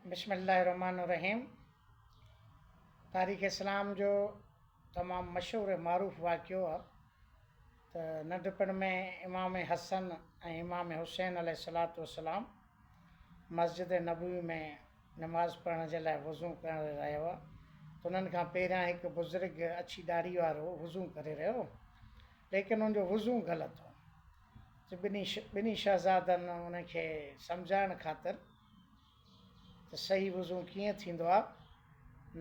बिस्मिल्लाहिर्रहमानिर्रहीम। तारीख़ इस्लाम जो तमामु मशहूरु ऐं मारूफ़ वाक़ियो आहे त नंढपण में इमाम हसन ऐं इमाम हुसैन अलैहिस्सलातु वस्सलाम मस्जिद नबवी में नमाज़ पढ़ण जे लाइ वज़ू करण रहिया हुआ। त उन्हनि खां पहिरियां हिकु बुज़ुर्ग अछी दाढ़ी वारो वज़ू करे रहियो, लेकिन उनजो वज़ू ग़लति हो। ॿिन्ही शहज़ादनि उनखे सम्झाइण ख़ातिर त सही वज़ू कीअं थींदो आहे,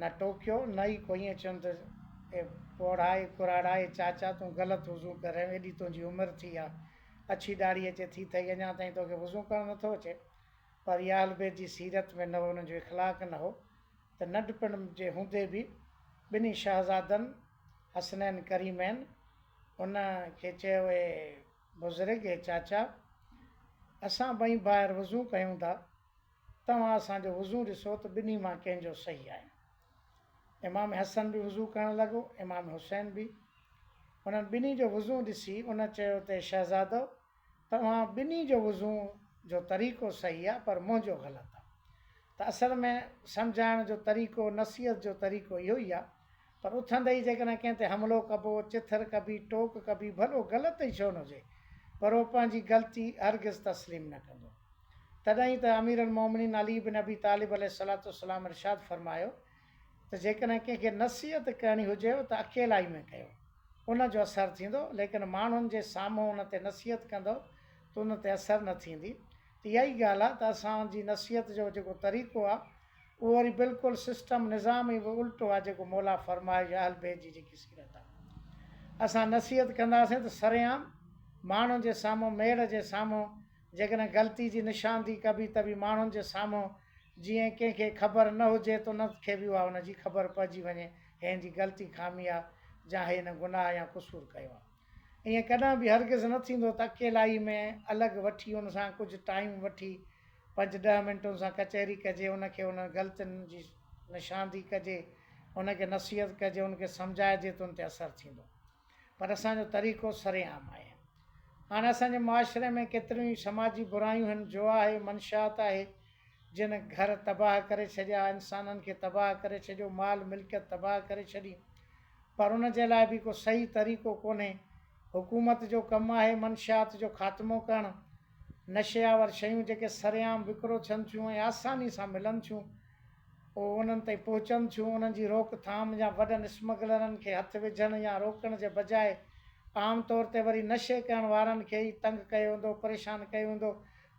न टोकियो न ई को ईअं चवनि त पोढ़ाए कुराड़ाए चाचा तूं ग़लति वज़ू करे एॾी तुंहिंजी उमिरि थी आहे, अछी दाढ़ी अचे थी अथई, अञा ताईं तोखे वज़ू करणु नथो अचे। पर इहा अहल बैत जी सीरत में न हो, उनजो इख़लाक़ न हो त नंढपण जे हूंदे बि ॿिन्ही शहज़ादनि हसनैन करीमैन उन खे चयो, ए बुज़ुर्ग ए चाचा, असां ॿई ॿाहिरि वज़ू कयूं था, तव्हां असांजो वज़ू ॾिसो त ॿिन्ही मां कंहिंजो सही आहे। इमाम हसन बि वज़ू करणु लॻो, इमाम हुसैन बि। उन्हनि ॿिन्ही जो वज़ू ॾिसी उन चयो त शहज़ादो, तव्हां ॿिन्ही जो वज़ू जो तरीक़ो सही आहे, पर मुंहिंजो ग़लति आहे। त असल में सम्झाइण जो तरीक़ो, नसीहत जो तरीक़ो इहो ई आहे। पर उथंदे ई जेकॾहिं कंहिं ते हमिलो कबो, चिथर कबी, टोक कबी, भलो ग़लति ई छो न हुजे, पर उहो पंहिंजी ग़लती हरगिज़ तस्लीम न कंदो। तॾहिं त अमीर अल मोमिनीन अली बिन अबी तालिब अलैहिस्सलातु वस्सलाम इरशाद फरमायो त जेकॾहिं कंहिंखे नसीहत करणी हुजेव त अकेलाई में कयो, उनजो असरु थींदो, लेकिन माण्हुनि जे साम्हूं उन ते नसीहत कंदो त उन ते असरु न थींदी। त इहा ई ॻाल्हि आहे त असांजी नसीहत जो जेको तरीक़ो आहे उहो वरी बिल्कुलु सिस्टम निज़ाम ई उल्टो आहे जेको मौला फरमाए या अहल बैत जी जेकी सीरत आहे। असां नसीहत कंदासीं त सरेआम माण्हुनि जे साम्हूं, मेड़ जे साम्हूं, जेकॾहिं ग़लती जी निशानदी कबी त बि माण्हुनि जे साम्हूं, जीअं कंहिंखे ख़बर न हुजे त उनखे बि उहा उनजी ख़बर पइजी वञे, हिन जी ग़लती खामी आहे, या हिन गुनाह या क़ुसूर कयो आहे। ईअं कॾहिं बि हरगिज़ न थींदो त अकेलाई में अलॻि वठी उन सां कुझु टाइम वठी 5-10 मिंटुनि सां कचहरी कजे, उनखे उन ग़लतियुनि जी निशानदी कजे, उनखे नसीहत कजे, उनखे सम्झाइजे त उन ते असरु थींदो। पर असांजो तरीक़ो सरेआम आहे। हाणे असांजे मुआशिरे में केतिरियूं ई समाजी बुरायूं आहिनि, जुआ आहे, मंशात आहे, जिन घर तबाह करे छॾिया, इंसाननि खे तबाह करे छॾियो, माल मिल्कियत तबाह करे छॾी। पर उन जे लाइ बि को सही तरीक़ो कोन्हे। हुकूमत जो कमु आहे मंशात जो ख़ात्मो करणु। नशेआवर शयूं जेके सरेआम विकिरो थियनि थियूं ऐं आसानी सां मिलनि थियूं, उहो उन्हनि ताईं पहुचनि थियूं, उन्हनि जी रोकथाम या वॾनि स्मगलरनि खे हथु विझण या रोकण जे बजाए आम तौर ते वरी नशे करण वारनि खे ई तंग कयो वेंदो, परेशान कयो वेंदो।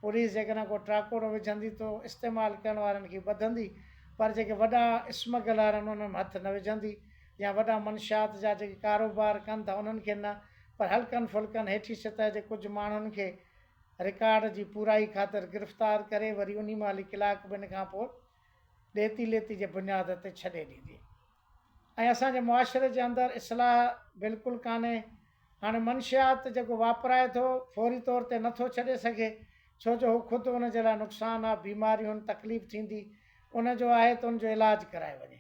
पुलिस जेकॾहिं को ट्राकोड़ो विझंदी त इस्तेमालु करण वारनि खे ॿधंदी, पर जेके वॾा स्मगलर आहिनि उन्हनि में हथु न विझंदी, या वॾा मंशात जा जेके कारोबार कनि था उन्हनि खे न, पर हल्कनि फुल्कनि हेठि सतह जे कुझु माण्हुनि खे रिकार्ड जी पूराई ख़ातिर गिरफ़्तार करे वरी उन महिल कलाक ॿिनि खां पोइ ॾेती लेती जे बुनियाद ते छॾे ॾींदी। ऐं असांजे मुआशिरे जे अंदरि इस्लाह बिल्कुलु कान्हे। हाणे मंशियात जेको वापराए थो फौरी तौर ते नथो छॾे सघे, छो जो हू ख़ुदि उन जे लाइ नुक़सानु आहे, बीमारियूं आहिनि, तकलीफ़ थींदी। उनजो आहे त उनजो इलाजु कराए वञे,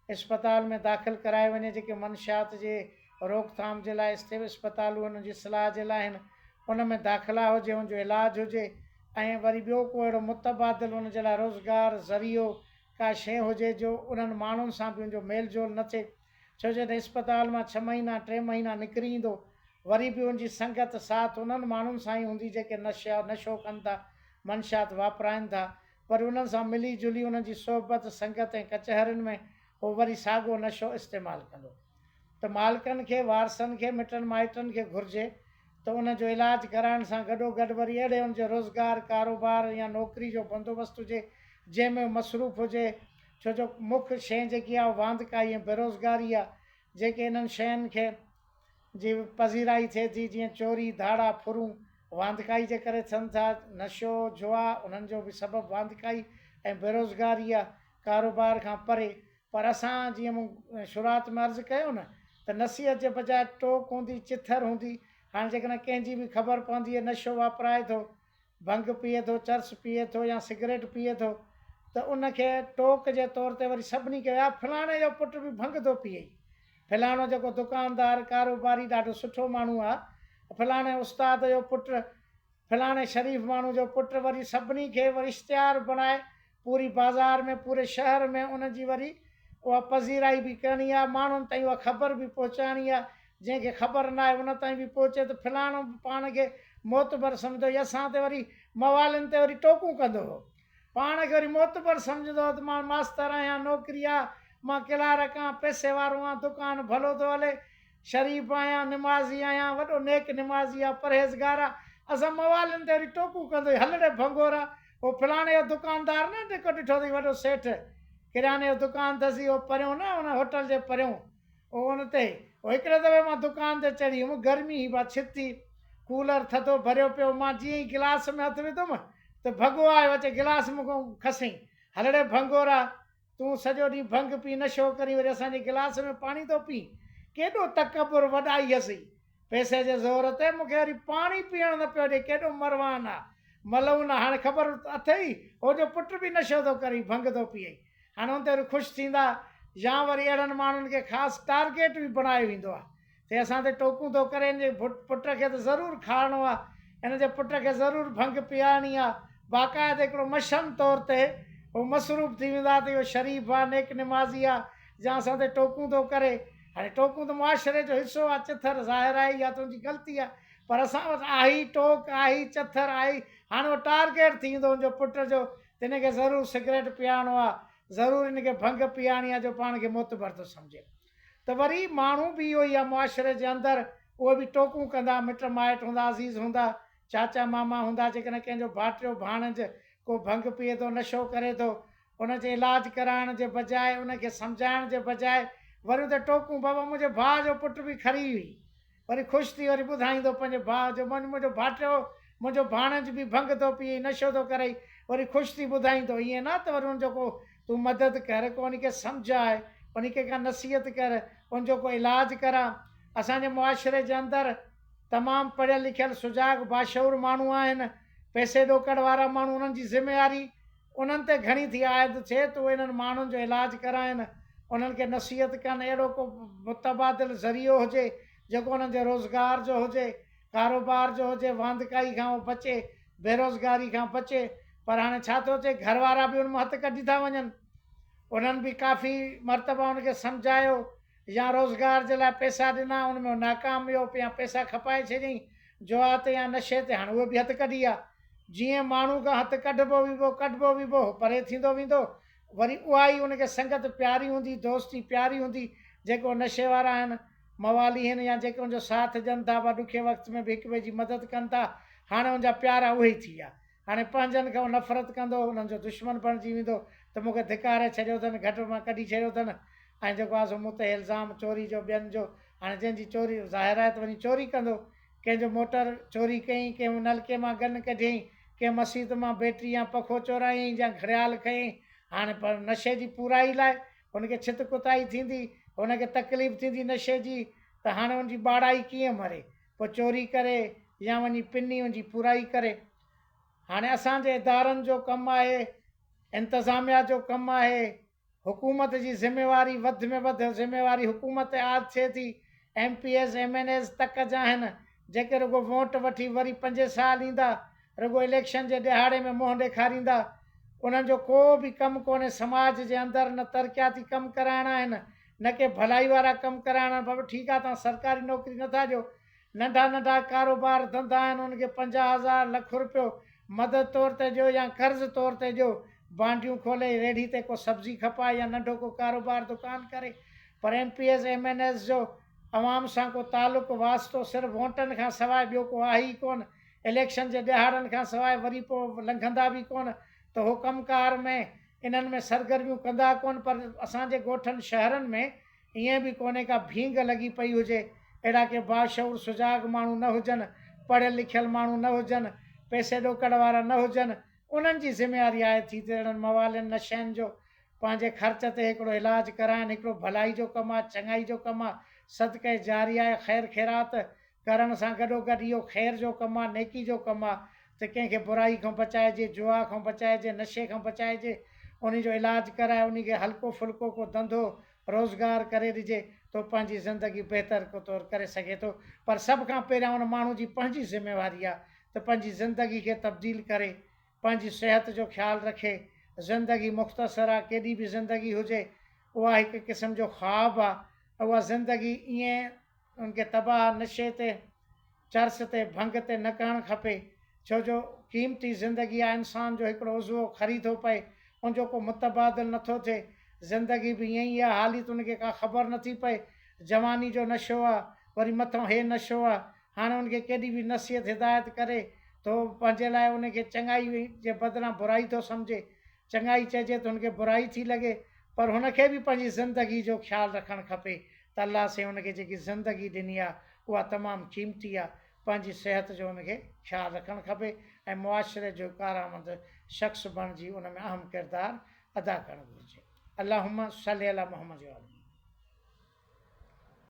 इस्पताल में दाख़िलु कराए वञे। जेके मंशियात जे रोकथाम जे लाइ इस्पतालूं आहिनि, उनजी सलाह जे लाइ आहिनि, उन में दाख़िला हुजे, उनजो इलाजु हुजे। ऐं वरी ॿियो को अहिड़ो मुतबादिल उन जे लाइ रोज़गार ज़रियो का शइ हुजे जो उन्हनि माण्हुनि सां बि उनजो मेल जोल न थिए। छो जो इस्पताल मां 6 महीना 3 महीना निकिरी ईंदो, वरी बि उनजी संगत साथ उन्हनि माण्हुनि सां ई हूंदी जेके नशो कनि था, मंशात वापराइनि था। पर उन्हनि सां मिली जुली उन्हनि जी सोहबत, संगत ऐं कचहरियुनि में उहो वरी साॻियो नशो इस्तेमालु कंदो। त मालिकनि खे, वारसनि खे, मिटनि माइटनि खे घुरिजे त उनजो इलाजु कराइण सां गॾोगॾु वरी अहिड़े उनजो रोज़गार, कारोबार या नौकिरी जो बंदोबस्तु हुजे जंहिंमें मसरूफ़ हुजे। छो जो मुख्य शइ जेकी आहे वांधकाई ऐं बेरोज़गारी आहे, जेके इन्हनि शयुनि खे जी पज़ीराई थिए थी, जीअं चोरी, धाड़ा, फुरूं, वांधकाई जे करे थियनि था। नशो, जुआ, उन्हनि जो बि सबबु वांधकाई ऐं बेरोज़गारी आहे, कारोबार खां परे। पर असां जीअं मूं शुरूआति में अर्ज़ु कयो न त नसीहत जे बजाए टोक हूंदी, चिथर हूंदी। हाणे जेकॾहिं कंहिंजी बि ख़बर पवंदी आहे नशो वापराए थो, भंग पीए थो, चर्स पीए थो या सिगरेट पीए थो, त उनखे टोक जे तौर ते वरी सभिनी खे, या फलाणे जो पुटु बि भंग थो पीए, फलाणो जेको दुकानदार कारोबारी ॾाढो सुठो माण्हू आहे, फलाणे उस्ताद जो पुटु, फलाणे शरीफ़ माण्हू जो पुटु, वरी सभिनी खे वरी इश्तिहार बणाए पूरी बाज़ार में पूरे शहर में उन जी वरी उहा पज़ीराई बि करणी आहे, माण्हुनि ताईं उहा ख़बर बि पहुचाइणी आहे, जंहिंखे ख़बर न आहे उन ताईं बि पहुचे त फलाणो पाण खे मोतबर सम्झंदो या असां ते वरी मवालनि ते वरी टोकूं कंदो हो, पाण खे वरी मोतबर सम्झंदो हो त मां मास्तर आहियां, नौकिरी आहे, मां क्लार्क आहियां, पैसे वारो आहियां, दुकानु भलो थो हले, शरीफ़ आहियां, निमाज़ी आहियां, वॾो नेक निमाज़ी आहे, परहेज़गार आहे, असां मवालनि ते वरी टोकूं कंदो हलड़े भंगोरा, उहो फलाणे जो दुकानदार न जेको ॾिठो अथई वॾो सेठ, किराने जो दुकानु अथसि, उहो परियों न उन होटल जे परियों, उहो उन ते हिकिड़े दफ़े मां दुकान ते चढ़ी हुअमि, गर्मी हुई, छिती, कूलर थधो भरियो पियो, मां जीअं ई गिलास में हथु विधुमि त भॻो आयो अचे, गिलास मूंखां खसई, हलड़े भंगोरा, तूं सॼो ॾींहुं भंग पी नशो करी वरी असांजे गिलास में पाणी थो पी, केॾो तकबुर वॾाई हसी, पैसे जे ज़ोर ते मूंखे वरी पाणी पीअणु न पियो ॾे, केॾो मरवान आहे, मलून आहे, हाणे ख़बर अथई हो जो पुटु बि नशो थो करे, भंग थो पीए, हाणे हुन ते वरी ख़ुशि थींदा, या वरी अहिड़नि माण्हुनि खे ख़ासि टारगेट बि बणायो वेंदो आहे, ते असां ते टोकूं थो करे, हिन जे पुट खे त ज़रूरु खाइणो आहे, हिन जे पुट खे ज़रूरु भंग पीआरणी आहे, बाक़ाइदे हिकिड़ो मशन तौर ते उहो मसरूफ़ थी वेंदा त इहो शरीफ़ आहे, नेक निमाज़ी आहे, या असां ते टोकूं थो करे, हाणे टोकूं त मुआशिरे जो हिसो आहे, चिथर ज़ाहिर आहे या तुंहिंजी ग़लती आहे, पर असां वटि आई टोक आई चिथर आई, हाणे उहो टारगेट थी वेंदो हुनजो पुट जो, हिनखे ज़रूरु सिगरेट पीआरिणो आहे, ज़रूरु हिनखे भंग पीआरणी आहे, जो पाण खे मोतबर थो सम्झे, त वरी माण्हू बि इहो ई आहे मुआशिरे जे अंदरि, उहे बि टोकूं कंदा, मिट माइट हूंदा, अज़ीज़ हूंदा, चाचा मामा हूंदा, जेकॾहिं कंहिंजो भाटियो भाणेज को भंग पीए थो, नशो करे थो, उनजे इलाजु कराइण जे बजाए, उनखे सम्झाइण जे बजाए वरी उते टोकूं, बाबा मुंहिंजे भाउ जो पुटु बि खरी हुई, वरी ख़ुशि थी वरी ॿुधाईंदो पंहिंजे भाउ जो, मुंहिंजो भाटियो मुंहिंजो भाणेज बि भंग थो पीए, नशो थो करे, वरी ख़ुशि थी ॿुधाईंदो, ईअं न त वरी उनजो को तूं मदद कर, को उनखे सम्झाए, उनखे का नसीहत कर, उनजो को इलाजु करा। असांजे मुआशिरे जे अंदरि तमामु पढ़ियल लिखियल सुजाॻ बाशऊर माण्हू आहिनि, पैसे ॾोकड़ वारा माण्हू, उन्हनि जी ज़िमेवारी उन्हनि ते घणी थी आयत थिए त उहे इन्हनि माण्हुनि जो इलाजु कराइनि, उन्हनि खे नसीहत कनि, अहिड़ो को मुतबादिल ज़रियो हुजे जेको उन्हनि जे रोज़गार जो हुजे, कारोबार जो हुजे, वांधकाई खां उहो बचे, बेरोज़गारी खां बचे, पर हाणे छा थो थिए, घर वारा बि उन मां हथु कढी था वञनि, उन्हनि बि काफ़ी मरतबा उनखे सम्झायो या रोज़गार जे लाइ पैसा ॾिना, उन में नाकाम वियो, या पैसा खपाए छॾियईं जुआ ते या नशे ते, हाणे उहे बि हथु कढी आहे, जीअं माण्हू खां हथु कढिबो विबो परे थींदो वेंदो, वरी उहा ई उनखे संगत प्यारी हूंदी, दोस्ती प्यारी हूंदी, जेको नशे वारा आहिनि, मवाली आहिनि, या जेके उनजो साथ ॾियनि था, ॾुखे वक़्त में बि हिक ॿिए जी मदद कनि था, हाणे उनजा प्यारा उहे ई थी विया, हाणे पंहिंजनि खां नफ़रत कंदो, उन्हनि जो दुश्मन बणिजी वेंदो, त मूंखे धिकारे छॾियो अथनि, घटि मां कढी छॾियो अथनि, ऐं जेको आहे सो मूं ते इल्ज़ाम चोरी जो ॿियनि जो, हाणे जंहिंजी चोरी ज़ाहिर आहे त वञी चोरी कंदो, कंहिंजो मोटर चोरी कयईं, कंहिं नलके मां गन कढियईं, कंहिं मसीत मां बैटरी या पखो चोरायईं या घड़ियाल खयईं, हाणे पर नशे जी पूराई लाइ हुनखे छित कुताई थींदी, हुनखे तकलीफ़ थींदी नशे जी, त हाणे हुनजी ॿाड़ाई कीअं मरे, पोइ चोरी करे या वञी पिनी हुनजी पूराई करे। हाणे असांजे इदारनि जो कमु आहे, इंतिज़ामिया जो कमु आहे, हुकूमत जी ज़िमेवारी वधि में वधि ज़िमेवारी हुकूमत ते आद थिए थी, MPs MNs तक जा आहिनि, जेके रुगो वोट वठी वरी 5 साल ईंदा, रुगो इलेक्शन जे ॾिहाड़े में मुंहुं ॾेखारींदा, उन्हनि जो को बि कमु कोन्हे समाज जे अंदरि, न तरक़ियाती कमु कराइणा आहिनि, न के भलाई वारा कमु कराइणा आहिनि, बाबा ठीकु आहे तव्हां सरकारी नौकिरी नथा ॾियो, नंढा नंढा कारोबार धंधा आहिनि, उनखे 50,000 लख रुपियो मदद तौर ते ॾियो या कर्ज़ तौर ते ॾियो, बांडियूं खोले रेड़ी ते को सब्ज़ी खपाए या नंढो को कारोबार दुकान करे, पर MPs MNs जो अवाम सां को तालुक़ु वास्तो सिर्फ़ु वोटनि खां सवाइ ॿियो को आहे ई कोन, इलेक्शन जे ॾिहाड़नि खां सवाइ वरी पोइ लंघंदा बि कोन, त हो कमकार में इन्हनि में सरगर्मियूं कंदा कोन, पर असांजे ॻोठनि शहरनि में ईअं बि कोन्हे का भींग लॻी पई हुजे, अहिड़ा के बाशऊर सुजाॻ माण्हू न हुजनि, पढ़ियल लिखियल माण्हू न हुजनि, पैसे ॾोकड़ वारा न हुजनि, उन्हनि जी ज़िमेवारी आहे थी त अहिड़नि मवालनि नशनि जो पंहिंजे ख़र्च ते हिकिड़ो इलाजु कराइनि, हिकिड़ो भलाई जो कमु आहे, चङाई जो कमु आहे, सदके जारी आहे, ख़ैर ख़ैरात करण सां गॾोगॾु इहो ख़ैर जो कमु आहे, नेकी जो कमु आहे, त कंहिंखे बुराई खां बचाइजे, जुआ खां बचाइजे, नशे खां बचाइजे, उन जो इलाजु कराए, उनखे हल्को फुल्को को धंधो रोज़गार करे ॾिजे, तो पंहिंजी ज़िंदगी बहितर को तौर करे सघे थो, पर सभ खां पहिरियां उन माण्हू जी पंहिंजी ज़िमेवारी आहे त पंहिंजी ज़िंदगी खे तब्दील करे, पंहिंजी सिहत जो ख़्यालु रखे, ज़िंदगी मुख़्तसर आहे, केॾी बि ज़िंदगी हुजे उहा हिकु क़िस्म जो ख़्वाबु आहे। उहा ज़िंदगी ईअं उनखे तबाह नशे ते चर्स ते भंग ते न करणु खपे, छो जो क़ीमती ज़िंदगी आहे। इंसान जो हिकिड़ो उज़वो खरी थो पए, उनजो को मुतबादिल नथो थिए। ज़िंदगी बि ईअं ई आहे, हाली त उनखे का ख़बर नथी पए। जवानी जो नशो आहे, वरी मथां हे नशो आहे। हाणे उनखे केॾी बि नसीहत हिदायत करे तो पंहिंजे लाइ उनखे चङाई जे बदिरां बुराई थो सम्झे, चङाई चइजे त हुनखे बुराई थी लॻे। पर हुनखे बि पंहिंजी ज़िंदगी जो ख़्यालु रखणु खपे त अलाह से हुनखे जेकी ज़िंदगी ॾिनी आहे उहा तमामु क़ीमती आहे। पंहिंजी सिहत जो हुनखे ख़्यालु रखणु खपे ऐं मुआशिरे जो कारआमद शख़्स बणिजी उन में अहम किरदारु अदा करणु घुरिजे। अल्लाहुम्मा सल्ली अला मुहम्मद।